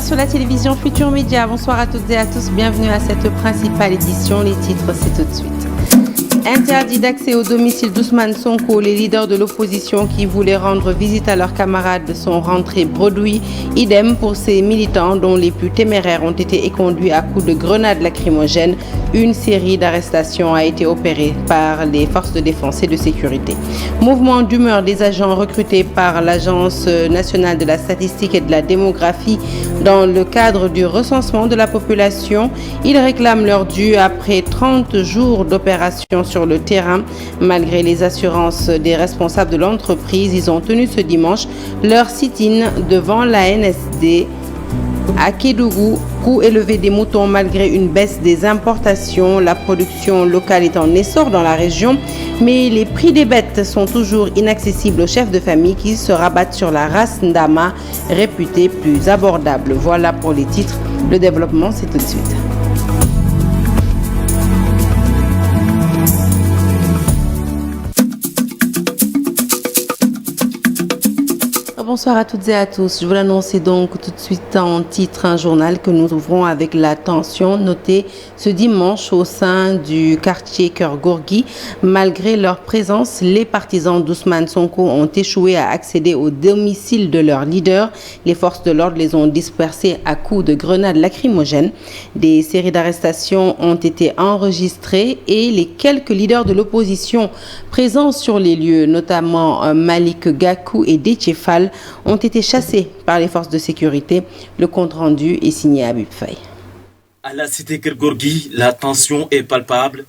sur la télévision Futur Média. Bonsoir à toutes et à tous. Bienvenue à cette principale édition. Les titres, c'est tout de suite. Interdit d'accès au domicile d'Ousmane Sonko, les leaders de l'opposition qui voulaient rendre visite à leurs camarades sont rentrés bredouilles. Idem pour ces militants dont les plus téméraires ont été éconduits à coups de grenades lacrymogènes. Une série d'arrestations a été opérée par les forces de défense et de sécurité. Mouvement d'humeur des agents recrutés par l'Agence nationale de la statistique et de la démographie dans le cadre du recensement de la population. Ils réclament leur dû après 30 jours d'opération sur le terrain. Malgré les assurances des responsables de l'entreprise, ils ont tenu ce dimanche leur sit-in devant la NSD à Kédougou. Coût élevé des moutons malgré une baisse des importations. La production locale est en essor dans la région, mais les prix des bêtes sont toujours inaccessibles aux chefs de famille qui se rabattent sur la race Ndama, réputée plus abordable. Voilà pour les titres. Le développement, c'est tout de suite. Bonsoir à toutes et à tous. Je vous l'annonce donc tout de suite en titre un journal que nous ouvrons avec la tension notée ce dimanche au sein du quartier Cœur Gorgui. Malgré leur présence, les partisans d'Ousmane Sonko ont échoué à accéder au domicile de leur leader. Les forces de l'ordre les ont dispersés à coups de grenades lacrymogènes. Des séries d'arrestations ont été enregistrées et les quelques leaders de l'opposition présents sur les lieux, notamment Malik Gakou et Déthié Fall, ont été chassés par les forces de sécurité. Le compte-rendu est signé à Habib Faye. À la cité Cœur Gorgui, la tension est palpable.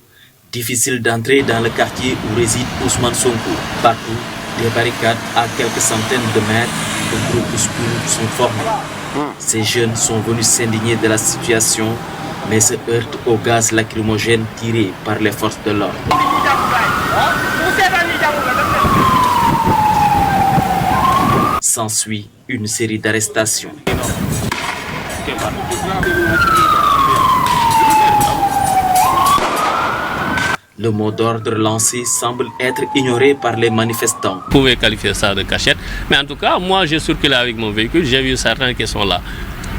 Difficile d'entrer dans le quartier où réside Ousmane Sonko. Partout, des barricades à quelques centaines de mètres de groupuscules sont formés. Ces jeunes sont venus s'indigner de la situation, mais se heurtent au gaz lacrymogène tiré par les forces de l'ordre. S'ensuit une série d'arrestations. Le mot d'ordre lancé semble être ignoré par les manifestants. Vous pouvez qualifier ça de cachette, mais en tout cas, moi j'ai circulé avec mon véhicule, j'ai vu certains qui sont là.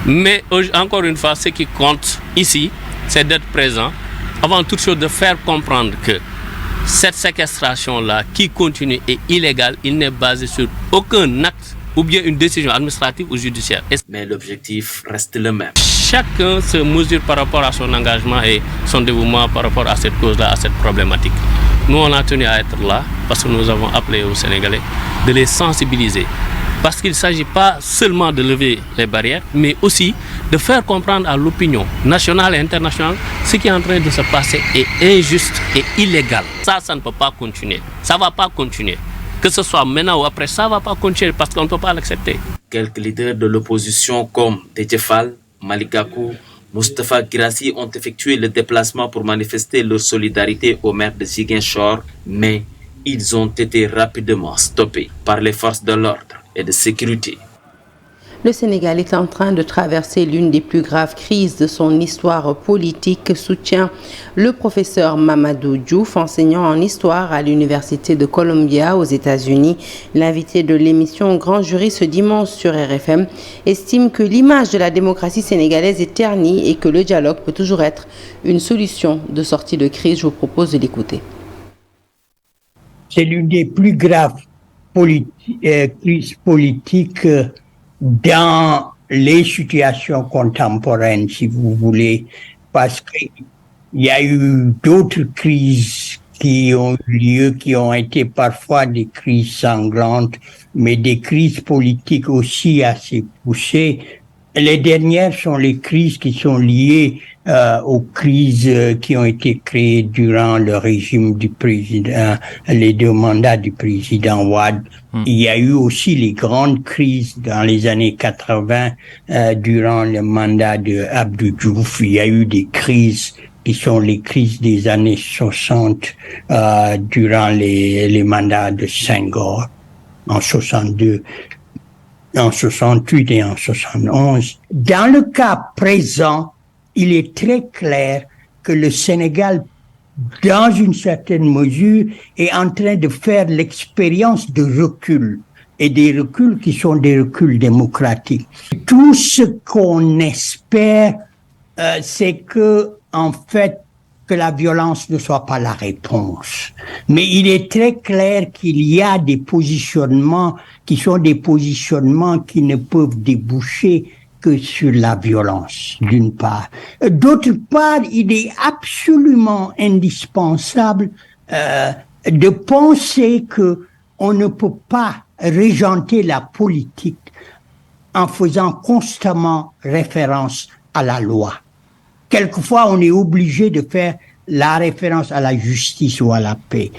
Mais encore une fois, ce qui compte ici, c'est d'être présent, avant toute chose de faire comprendre que cette séquestration-là qui continue est illégale, il n'est basé sur aucun acte ou bien une décision administrative ou judiciaire. Mais l'objectif reste le même. Chacun se mesure par rapport à son engagement et son dévouement par rapport à cette cause-là, à cette problématique. Nous, on a tenu à être là parce que nous avons appelé aux Sénégalais de les sensibiliser. Parce qu'il ne s'agit pas seulement de lever les barrières, mais aussi de faire comprendre à l'opinion nationale et internationale ce qui est en train de se passer est injuste et illégal. Ça ne peut pas continuer. Ça ne va pas continuer. Que ce soit maintenant ou après, ça ne va pas continuer parce qu'on ne peut pas l'accepter. Quelques leaders de l'opposition comme Déthié Fall, Malik Gakou, Moustapha Guirassy ont effectué le déplacement pour manifester leur solidarité au maire de Ziguinchor, mais ils ont été rapidement stoppés par les forces de l'ordre et de sécurité. Le Sénégal est en train de traverser l'une des plus graves crises de son histoire politique, soutient le professeur Mamadou Diouf, enseignant en histoire à l'Université de Columbia aux États-Unis. L'invité de l'émission Grand Jury ce dimanche sur RFM estime que l'image de la démocratie sénégalaise est ternie et que le dialogue peut toujours être une solution de sortie de crise. Je vous propose de l'écouter. C'est l'une des plus graves crises politiques dans les situations contemporaines, si vous voulez, parce qu'il y a eu d'autres crises qui ont eu lieu, qui ont été parfois des crises sanglantes, mais des crises politiques aussi assez poussées. Les dernières sont les crises qui sont liées aux crises qui ont été créées durant le régime du président, les 2 mandats du président Wade. Il y a eu aussi les grandes crises dans les années 80 durant le mandat de Abdou Diouf. Il y a eu des crises qui sont les crises des années 60 durant les mandats de Senghor en 62. En 68 et en 71. Dans le cas présent, il est très clair que le Sénégal, dans une certaine mesure, est en train de faire l'expérience de recul et des reculs qui sont des reculs démocratiques. Tout ce qu'on espère, c'est que, en fait, que la violence ne soit pas la réponse. Mais il est très clair qu'il y a des positionnements qui sont des positionnements qui ne peuvent déboucher que sur la violence, d'une part. D'autre part, il est absolument indispensable de penser que on ne peut pas régenter la politique en faisant constamment référence à la loi. Quelquefois, on est obligé de faire la référence à la justice ou à la paix.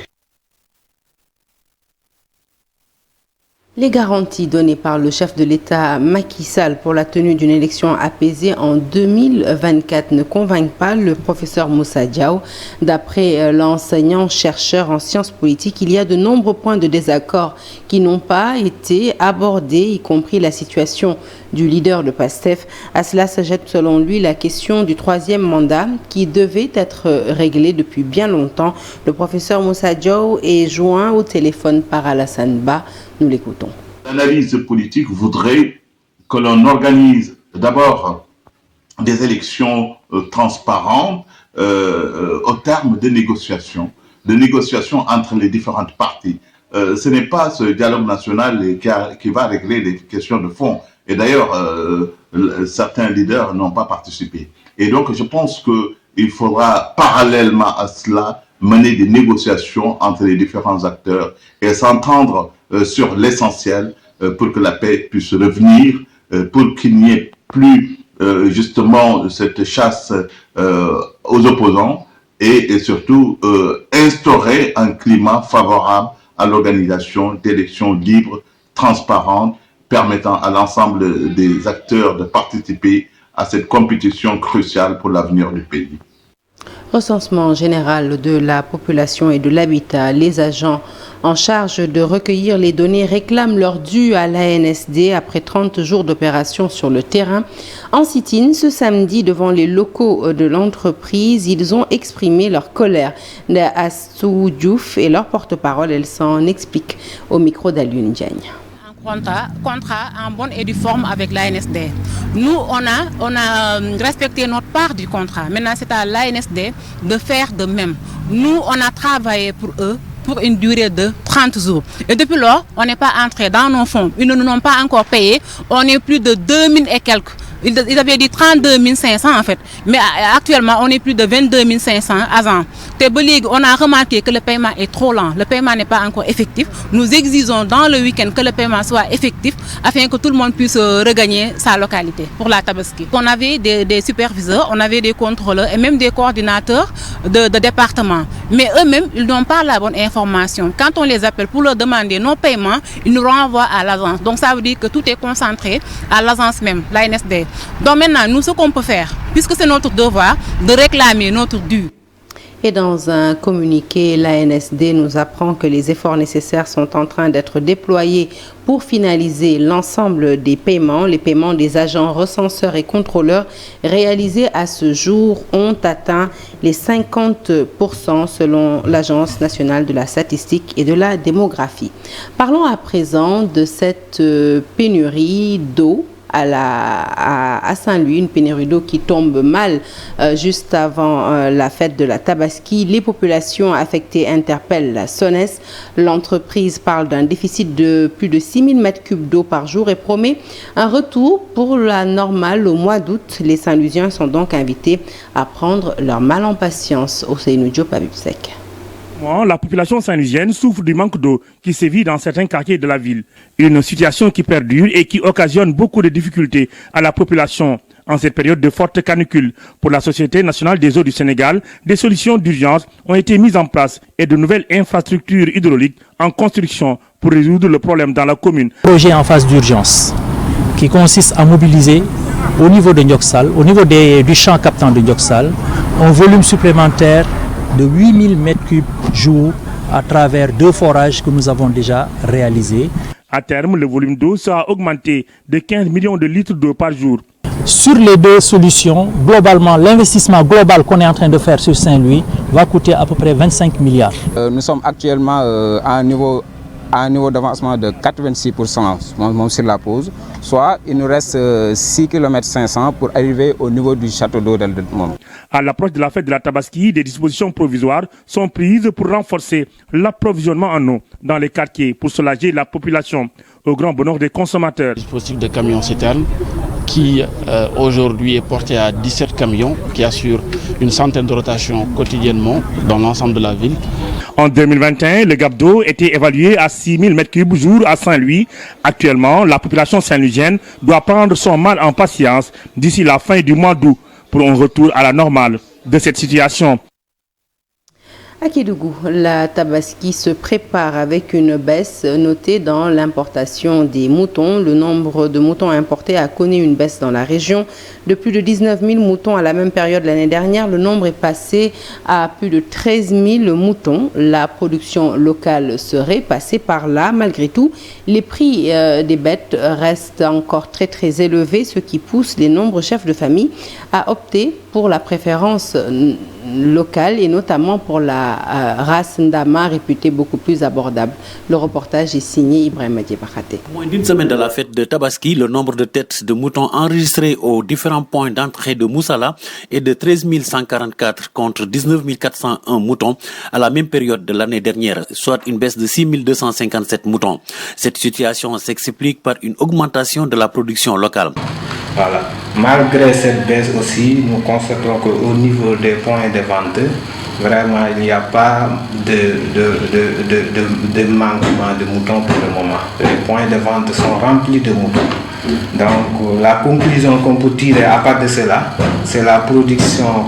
Les garanties données par le chef de l'État Macky Sall pour la tenue d'une élection apaisée en 2024 ne convainquent pas le professeur Moussa Diaw. D'après l'enseignant-chercheur en sciences politiques, il y a de nombreux points de désaccord qui n'ont pas été abordés, y compris la situation du leader de PASTEF. À cela s'ajoute selon lui la question du troisième mandat qui devait être réglée depuis bien longtemps. Le professeur Moussa Diaw est joint au téléphone par Alassane Ba. Nous l'écoutons. L'analyse politique voudrait que l'on organise d'abord des élections transparentes au terme de négociations entre les différentes parties. Ce n'est pas ce dialogue national qui va régler les questions de fond. Et d'ailleurs, certains leaders n'ont pas participé. Et donc, je pense qu'il faudra parallèlement à cela mener des négociations entre les différents acteurs et s'entendre sur l'essentiel pour que la paix puisse revenir, pour qu'il n'y ait plus justement cette chasse aux opposants et surtout instaurer un climat favorable à l'organisation d'élections libres, transparentes, permettant à l'ensemble des acteurs de participer à cette compétition cruciale pour l'avenir du pays. Recensement général de la population et de l'habitat. Les agents en charge de recueillir les données réclament leur dû à l'ANSD après 30 jours d'opération sur le terrain. En sit-in ce samedi devant les locaux de l'entreprise, ils ont exprimé leur colère. Astou Diouf et leur porte-parole, elle s'en explique au micro d'Alioune Diagne. Contrat en bonne et due forme avec l'ANSD. Nous, on a respecté notre part du contrat. Maintenant, c'est à l'ANSD de faire de même. Nous, on a travaillé pour eux pour une durée de 30 jours. Et depuis lors, on n'est pas entré dans nos fonds. Ils ne nous ont pas encore payé. On est plus de 2000 et quelques. Ils avaient dit 32 500 en fait. Mais actuellement, on est plus de 22 500 agents. On a remarqué que le paiement est trop lent. Le paiement n'est pas encore effectif. Nous exigeons dans le week-end que le paiement soit effectif afin que tout le monde puisse regagner sa localité pour la Tabaski. On avait des superviseurs, on avait des contrôleurs et même des coordinateurs de département. Mais eux-mêmes, ils n'ont pas la bonne information. Quand on les appelle pour leur demander nos paiements, ils nous renvoient à l'agence. Donc ça veut dire que tout est concentré à l'agence même, l'ANSD. Donc maintenant, nous, ce qu'on peut faire, puisque c'est notre devoir, de réclamer notre dû. Et dans un communiqué, l'ANSD nous apprend que les efforts nécessaires sont en train d'être déployés pour finaliser l'ensemble des paiements. Les paiements des agents recenseurs et contrôleurs réalisés à ce jour ont atteint les 50% selon l'Agence nationale de la statistique et de la démographie. Parlons à présent de cette pénurie d'eau à Saint-Louis, une pénurie d'eau qui tombe mal juste avant la fête de la Tabaski. Les populations affectées interpellent la SONES. L'entreprise parle d'un déficit de plus de 6 000 mètres cubes d'eau par jour et promet un retour pour la normale au mois d'août. Les Saint-Louisiens sont donc invités à prendre leur mal en patience. Ousseynou Diop à Bubsec. La population saint-louisienne souffre du manque d'eau qui sévit dans certains quartiers de la ville. Une situation qui perdure et qui occasionne beaucoup de difficultés à la population en cette période de forte canicule. Pour la Société nationale des eaux du Sénégal, des solutions d'urgence ont été mises en place et de nouvelles infrastructures hydrauliques en construction pour résoudre le problème dans la commune. Projet en phase d'urgence qui consiste à mobiliser au niveau de Ndioksal, au niveau du champ captant de Ndioksal, un volume supplémentaire de 8000 mètres cubes jour à travers 2 forages que nous avons déjà réalisés. À terme, le volume d'eau sera augmenté de 15 millions de litres d'eau par jour. Sur les 2 solutions, globalement, l'investissement global qu'on est en train de faire sur Saint-Louis va coûter à peu près 25 milliards. Nous sommes actuellement à un niveau à un niveau d'avancement de 86% sur la pause, soit il nous reste 6 km 500 pour arriver au niveau du château d'eau d'El Dedmon. À l'approche de la fête de la Tabaski, des dispositions provisoires sont prises pour renforcer l'approvisionnement en eau dans les quartiers pour soulager la population au grand bonheur des consommateurs. Le dispositif de camion-citerne qui aujourd'hui est porté à 17 camions qui assurent une centaine de rotations quotidiennement dans l'ensemble de la ville. En 2021, le gap d'eau était évalué à 6 000 m3 jour à Saint-Louis. Actuellement, la population saint-louisienne doit prendre son mal en patience d'ici la fin du mois d'août pour un retour à la normale de cette situation. À Kédougou, la Tabaski se prépare avec une baisse notée dans l'importation des moutons. Le nombre de moutons importés a connu une baisse dans la région. De plus de 19 000 moutons à la même période l'année dernière, le nombre est passé à plus de 13 000 moutons. La production locale serait passée par là. Malgré tout, les prix des bêtes restent encore très élevés, ce qui pousse les nombreux chefs de famille à opter pour la préférence locale et notamment pour la race Ndama réputée beaucoup plus abordable. Le reportage est signé Ibrahim Diébakhate. Moins d'une semaine de la fête de Tabaski, le nombre de têtes de moutons enregistrées aux différents points d'entrée de Moussala est de 13 144 contre 19 401 moutons à la même période de l'année dernière, soit une baisse de 6 257 moutons. Cette situation s'explique par une augmentation de la production locale. Voilà. Malgré cette baisse aussi, nous constatons qu'au niveau des points de vente, vraiment il n'y a pas de manquement de moutons pour le moment. Les points de vente sont remplis de moutons. Donc la conclusion qu'on peut tirer à part de cela, c'est la production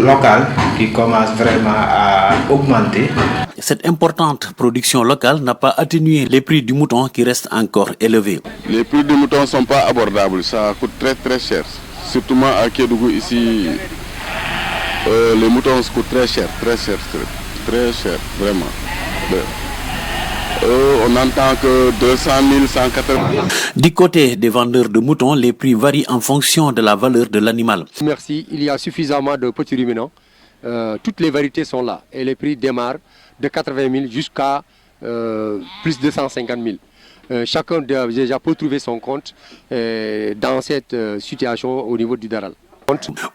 locale qui commence vraiment à augmenter. Cette importante production locale n'a pas atténué les prix du mouton qui restent encore élevés. Les prix du mouton ne sont pas abordables, ça coûte très cher. Surtout à Kédougou ici, les moutons coûtent très cher, vraiment. On n'entend que 200 000, 180 000. Du côté des vendeurs de moutons, les prix varient en fonction de la valeur de l'animal. Merci, il y a suffisamment de petits ruminants. Toutes les variétés sont là et les prix démarrent de 80 000 jusqu'à plus de 150 000. Chacun déjà peut trouver son compte dans cette situation au niveau du Daral.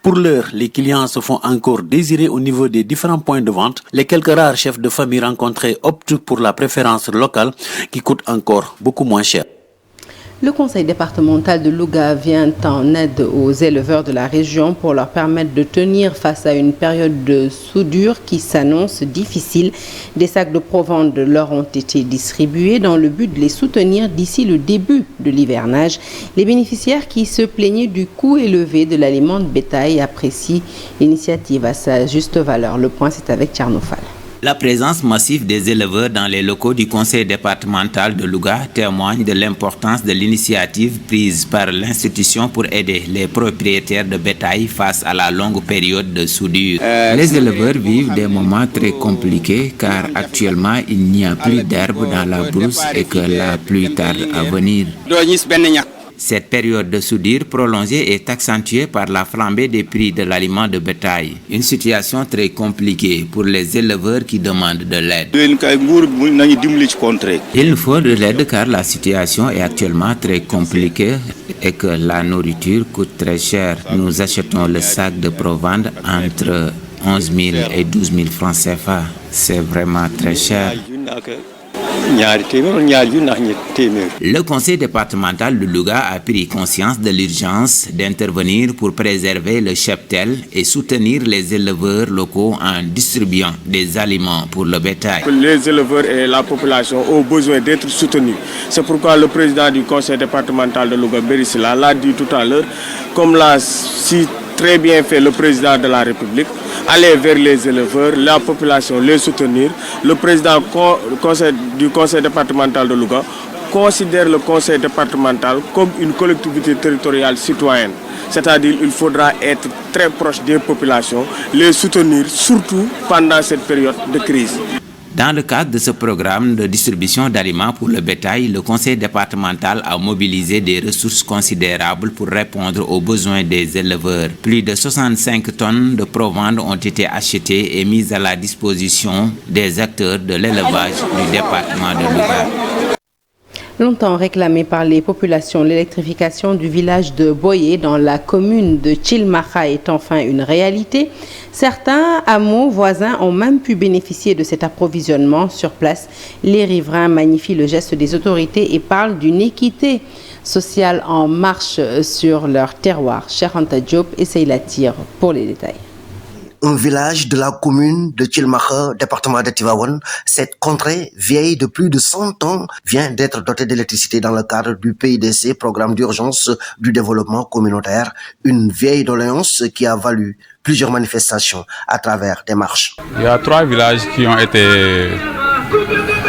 Pour l'heure, les clients se font encore désirer au niveau des différents points de vente. Les quelques rares chefs de famille rencontrés optent pour la préférence locale qui coûte encore beaucoup moins cher. Le conseil départemental de Louga vient en aide aux éleveurs de la région pour leur permettre de tenir face à une période de soudure qui s'annonce difficile. Des sacs de provende leur ont été distribués dans le but de les soutenir d'ici le début de l'hivernage. Les bénéficiaires qui se plaignaient du coût élevé de l'aliment de bétail apprécient l'initiative à sa juste valeur. Le point, c'est avec Tcharnofal. La présence massive des éleveurs dans les locaux du conseil départemental de Louga témoigne de l'importance de l'initiative prise par l'institution pour aider les propriétaires de bétail face à la longue période de soudure. Les éleveurs vivent des moments très compliqués car actuellement il n'y a plus d'herbe dans la brousse et que la pluie tarde à venir. Cette période de soudure prolongée est accentuée par la flambée des prix de l'aliment de bétail. Une situation très compliquée pour les éleveurs qui demandent de l'aide. Il nous faut de l'aide car la situation est actuellement très compliquée et que la nourriture coûte très cher. Nous achetons le sac de provende entre 11 000 et 12 000 francs CFA. C'est vraiment très cher. Le conseil départemental de Louga a pris conscience de l'urgence d'intervenir pour préserver le cheptel et soutenir les éleveurs locaux en distribuant des aliments pour le bétail. Les éleveurs et la population ont besoin d'être soutenus. C'est pourquoi le président du conseil départemental de Louga, Berisila, l'a dit tout à l'heure, comme l'a si très bien fait le président de la République, aller vers les éleveurs, la population, les soutenir. Le président du conseil départemental de Louga considère le conseil départemental comme une collectivité territoriale citoyenne. C'est-à-dire qu'il faudra être très proche des populations, les soutenir, surtout pendant cette période de crise. Dans le cadre de ce programme de distribution d'aliments pour le bétail, le conseil départemental a mobilisé des ressources considérables pour répondre aux besoins des éleveurs. Plus de 65 tonnes de provende ont été achetées et mises à la disposition des acteurs de l'élevage du département de Louga. Longtemps réclamée par les populations, l'électrification du village de Boyé dans la commune de Thilmakha est enfin une réalité. Certains hameaux voisins ont même pu bénéficier de cet approvisionnement sur place. Les riverains magnifient le geste des autorités et parlent d'une équité sociale en marche sur leur terroir. Cheikh Anta Diop essaye la tire pour les détails. Un village de la commune de Thilmakha, département de Tivaouane, cette contrée vieille de plus de 100 ans vient d'être dotée d'électricité dans le cadre du PIDC, programme d'urgence du développement communautaire, une vieille doléance qui a valu plusieurs manifestations à travers des marches. Il y a 3 villages qui ont été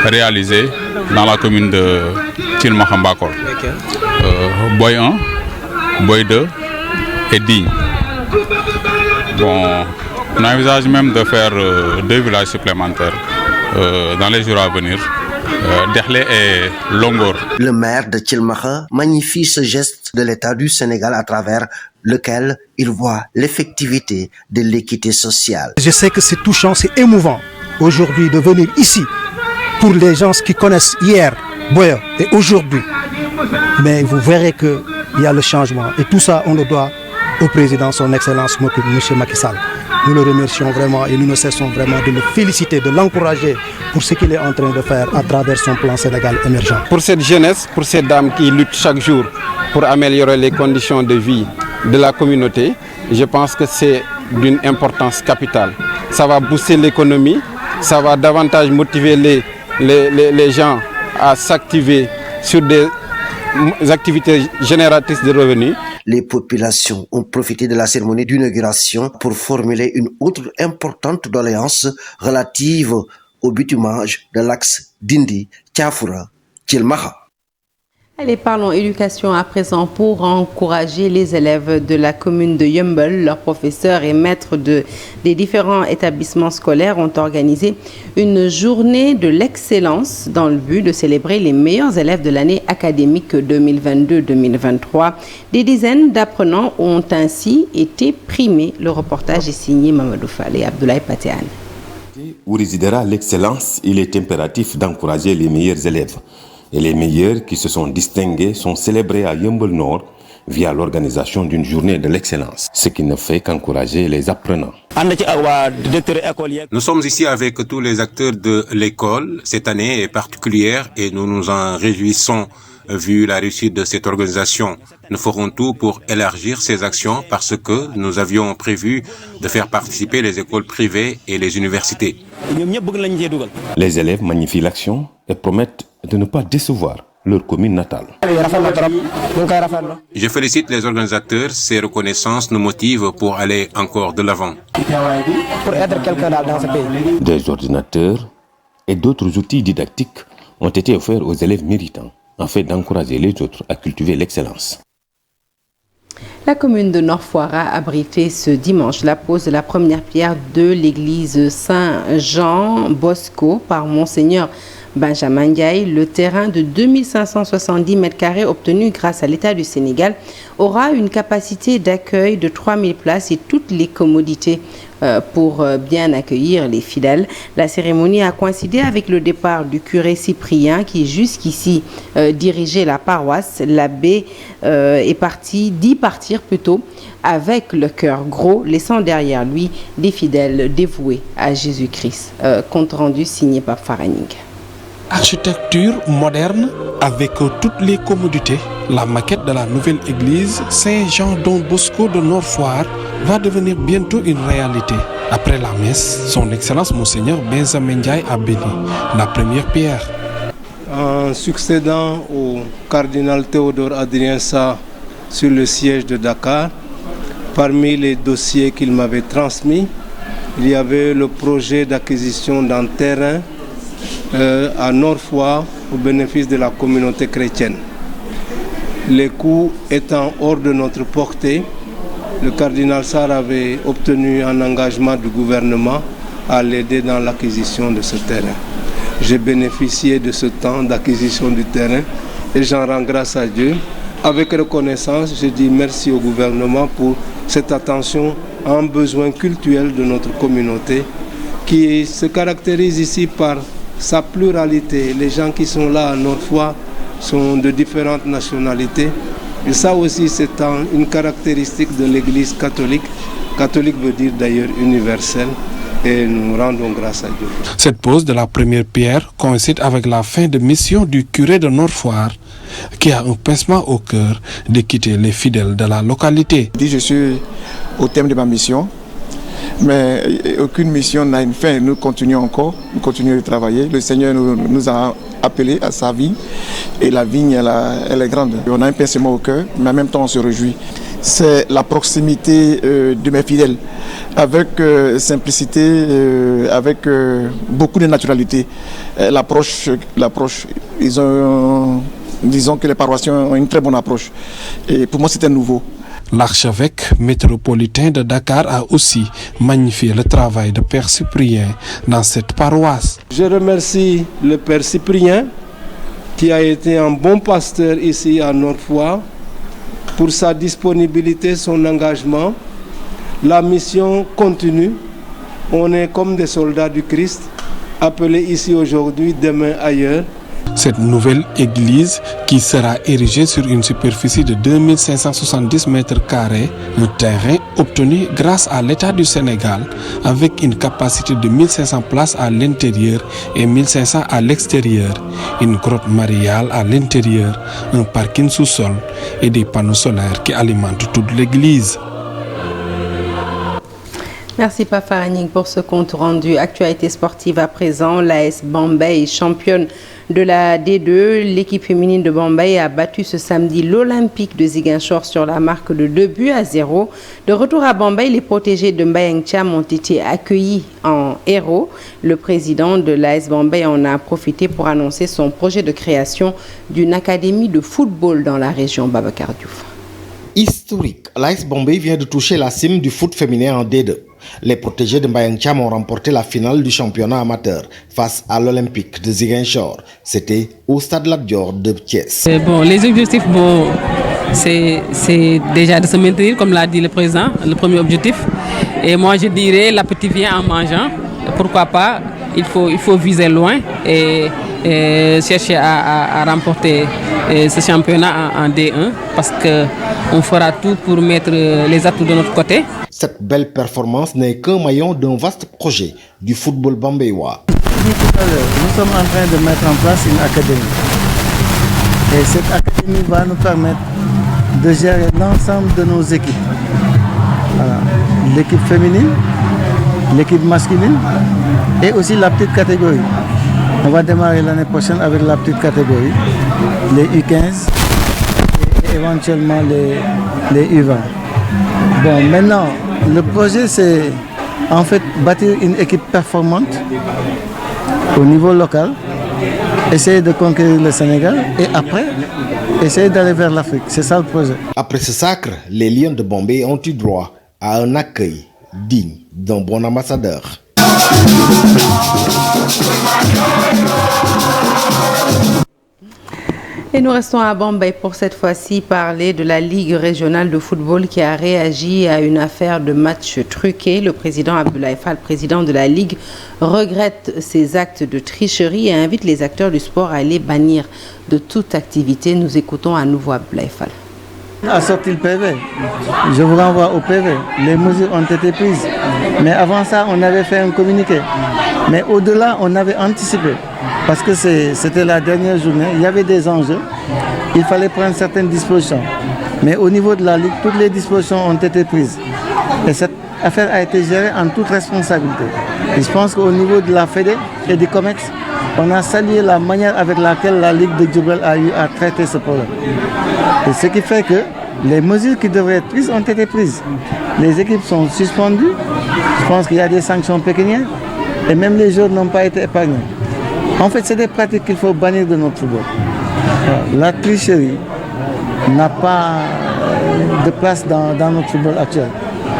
réalisés dans la commune de Thilmakha-Mbakol. Boy 1, Boy 2 et Digne. Bon, on envisage même de faire 2 villages supplémentaires dans les jours à venir, Derlé et Longor. Le maire de Thilmakha magnifie ce geste de l'État du Sénégal à travers lequel il voit l'effectivité de l'équité sociale. Je sais que c'est touchant, c'est émouvant aujourd'hui de venir ici pour les gens qui connaissent hier Boya et aujourd'hui. Mais vous verrez qu'il y a le changement et tout ça on le doit au président, son excellence, M. Macky Sall. Nous le remercions vraiment et nous ne cessons vraiment de le féliciter, de l'encourager pour ce qu'il est en train de faire à travers son plan Sénégal émergent. Pour cette jeunesse, pour ces dames qui luttent chaque jour pour améliorer les conditions de vie de la communauté, je pense que c'est d'une importance capitale. Ça va booster l'économie, ça va davantage motiver les gens à s'activer sur des activités génératrices de revenus. Les populations ont profité de la cérémonie d'inauguration pour formuler une autre importante doléance relative au bitumage de l'axe Dindi-Thiafoura-Thilmakha. Allez, parlons éducation à présent pour encourager les élèves de la commune de Yeumbeul. Leurs professeurs et maîtres des différents établissements scolaires ont organisé une journée de l'excellence dans le but de célébrer les meilleurs élèves de l'année académique 2022-2023. Des dizaines d'apprenants ont ainsi été primés. Le reportage est signé Mamadou Fall et Abdoulaye Patéane. Où résidera l'excellence, il est impératif d'encourager les meilleurs élèves. Et les meilleurs qui se sont distingués sont célébrés à Yeumbeul Nord via l'organisation d'une journée de l'excellence, ce qui ne fait qu'encourager les apprenants. Nous sommes ici avec tous les acteurs de l'école. Cette année est particulière et nous nous en réjouissons vu la réussite de cette organisation. Nous ferons tout pour élargir ces actions parce que nous avions prévu de faire participer les écoles privées et les universités. Les élèves magnifient l'action et promettent de ne pas décevoir leur commune natale. Je félicite les organisateurs, ces reconnaissances nous motivent pour aller encore de l'avant. Des ordinateurs et d'autres outils didactiques ont été offerts aux élèves méritants afin d'encourager les autres à cultiver l'excellence. La commune de Nord-Foire a abrité ce dimanche la pose de la première pierre de l'église Saint-Jean Bosco par Monseigneur Benjamin Ndiaye. Le terrain de 2570 m² obtenu grâce à l'État du Sénégal aura une capacité d'accueil de 3000 places et toutes les commodités pour bien accueillir les fidèles. La cérémonie a coïncidé avec le départ du curé Cyprien qui jusqu'ici dirigeait la paroisse. L'abbé dit partir plutôt avec le cœur gros, laissant derrière lui des fidèles dévoués à Jésus-Christ. Compte rendu signé par Faraning. Architecture moderne avec toutes les commodités, la maquette de la nouvelle église Saint-Jean Don Bosco de Nord-Foire va devenir bientôt une réalité. Après la messe, son Excellence Monseigneur Benjamin Ndiaye a béni la première pierre. En succédant au cardinal Théodore Adrien Sarr sur le siège de Dakar, parmi les dossiers qu'il m'avait transmis, il y avait le projet d'acquisition d'un terrain à Nord-Foire au bénéfice de la communauté chrétienne. Les coûts étant hors de notre portée, le cardinal Sarr avait obtenu un engagement du gouvernement à l'aider dans l'acquisition de ce terrain. j'ai bénéficié de ce temps d'acquisition du terrain et j'en rends grâce à Dieu. Avec reconnaissance, je dis merci au gouvernement pour cette attention à un besoin culturel de notre communauté qui se caractérise ici par sa pluralité. Les gens qui sont là à Nord-Foire sont de différentes nationalités. Et ça aussi, c'est une caractéristique de l'Église catholique. Catholique veut dire d'ailleurs universel. Et nous rendons grâce à Dieu. Cette pose de la première pierre coïncide avec la fin de mission du curé de Nord-Foire, qui a un pincement au cœur de quitter les fidèles de la localité. Je suis au terme de ma mission, mais aucune mission n'a une fin. Nous continuons encore, nous continuons de travailler. Le Seigneur nous a appelés à sa vigne et la vigne, elle est grande. On a un pincement au cœur, mais en même temps on se réjouit. C'est la proximité de mes fidèles, avec simplicité, avec beaucoup de naturalité. L'approche, disons que les paroissiens ont une très bonne approche. Et pour moi, c'était nouveau. L'archevêque métropolitain de Dakar a aussi magnifié le travail de Père Cyprien dans cette paroisse. Je remercie le Père Cyprien qui a été un bon pasteur ici à Nord-Foire pour sa disponibilité, son engagement. La mission continue. On est comme des soldats du Christ, appelés ici aujourd'hui, demain ailleurs. Cette nouvelle église qui sera érigée sur une superficie de 2570 mètres carrés, un terrain obtenu grâce à l'État du Sénégal avec une capacité de 1500 places à l'intérieur et 1500 à l'extérieur, une grotte mariale à l'intérieur, un parking sous-sol et des panneaux solaires qui alimentent toute l'église. Merci Pafaragning pour ce compte rendu. Actualité sportive à présent, l'AS Bambey championne de la D2. L'équipe féminine de Bambey a battu ce samedi l'Olympique de Ziguinchor sur la marque de 2-0. De retour à Bambey, les protégés de Mbayang Thiam ont été accueillis en héros. Le président de l'AS Bambey en a profité pour annoncer son projet de création d'une académie de football dans la région. Babacar Diouf. Historique, l'AS Bambey vient de toucher la cime du foot féminin en D2. Les protégés de Mbayang Thiam ont remporté la finale du championnat amateur face à l'Olympique de Ziguinchor. C'était au stade Lat Dior de Thiès. Les objectifs, c'est déjà de se maintenir, comme l'a dit le président, le premier objectif. Et moi, je dirais, l'appétit vient en mangeant. Pourquoi pas, il faut viser loin et chercher à remporter ce championnat en D1 parce qu'on fera tout pour mettre les atouts de notre côté. Cette belle performance n'est qu'un maillon d'un vaste projet du football bambéois. Nous sommes en train de mettre en place une académie. Et cette académie va nous permettre de gérer l'ensemble de nos équipes. Voilà. L'équipe féminine, l'équipe masculine et aussi la petite catégorie. On va démarrer l'année prochaine avec la petite catégorie, les U15 et éventuellement les U20. Bon, maintenant, le projet c'est en fait bâtir une équipe performante au niveau local, essayer de conquérir le Sénégal et après, essayer d'aller vers l'Afrique. C'est ça le projet. Après ce sacre, les Lions de Bambey ont eu droit à un accueil digne d'un bon ambassadeur. Et nous restons à Bambey pour cette fois-ci parler de la Ligue régionale de football qui a réagi à une affaire de match truqué. Le président Abdoulaye Fall, président de la Ligue, regrette ces actes de tricherie et invite les acteurs du sport à les bannir de toute activité. Nous écoutons à nouveau Abdoulaye Fall. A sorti le PV. Je vous renvoie au PV. Les mesures ont été prises. Mais avant ça, on avait fait un communiqué. Mais au-delà, on avait anticipé. Parce que c'était la dernière journée. Il y avait des enjeux. Il fallait prendre certaines dispositions. Mais au niveau de la Ligue, toutes les dispositions ont été prises. Et cette affaire a été gérée en toute responsabilité. Et je pense qu'au niveau de la Fédé et du COMEX, on a salué la manière avec laquelle la Ligue de Djibril a eu à traiter ce problème. Et ce qui fait que les mesures qui devraient être prises ont été prises. Les équipes sont suspendues. Je pense qu'il y a des sanctions pécuniaires. Et même les joueurs n'ont pas été épargnés. En fait, c'est des pratiques qu'il faut bannir de notre football. La tricherie n'a pas de place dans notre football actuel.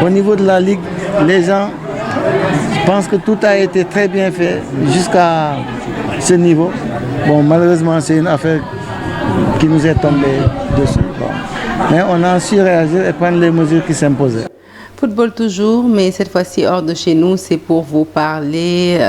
Au niveau de la Ligue, les gens pensent que tout a été très bien fait jusqu'à ce niveau. Bon, malheureusement, c'est une affaire qui nous est tombée dessus. Bon. Mais on a su réagir et prendre les mesures qui s'imposaient. Football toujours, mais cette fois-ci hors de chez nous, c'est pour vous parler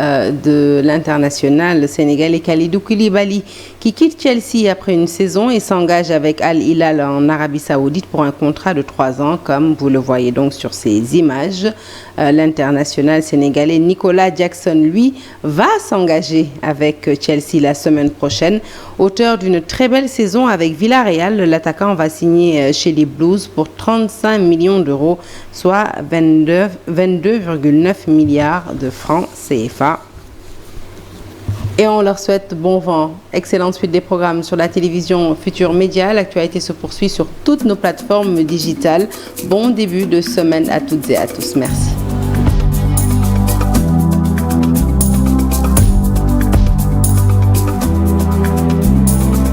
de l'international sénégalais Kalidou Koulibaly qui quitte Chelsea après une saison et s'engage avec Al Hilal en Arabie Saoudite pour un contrat de 3 ans, comme vous le voyez donc sur ces images. L'international sénégalais Nicolas Jackson, lui, va s'engager avec Chelsea la semaine prochaine. Auteur d'une très belle saison avec Villarreal, l'attaquant va signer chez les Blues pour 35 millions d'euros, soit 22,9 milliards de francs CFA. Et on leur souhaite bon vent. Excellente suite des programmes sur la télévision Futur Média. L'actualité se poursuit sur toutes nos plateformes digitales. Bon début de semaine à toutes et à tous. Merci.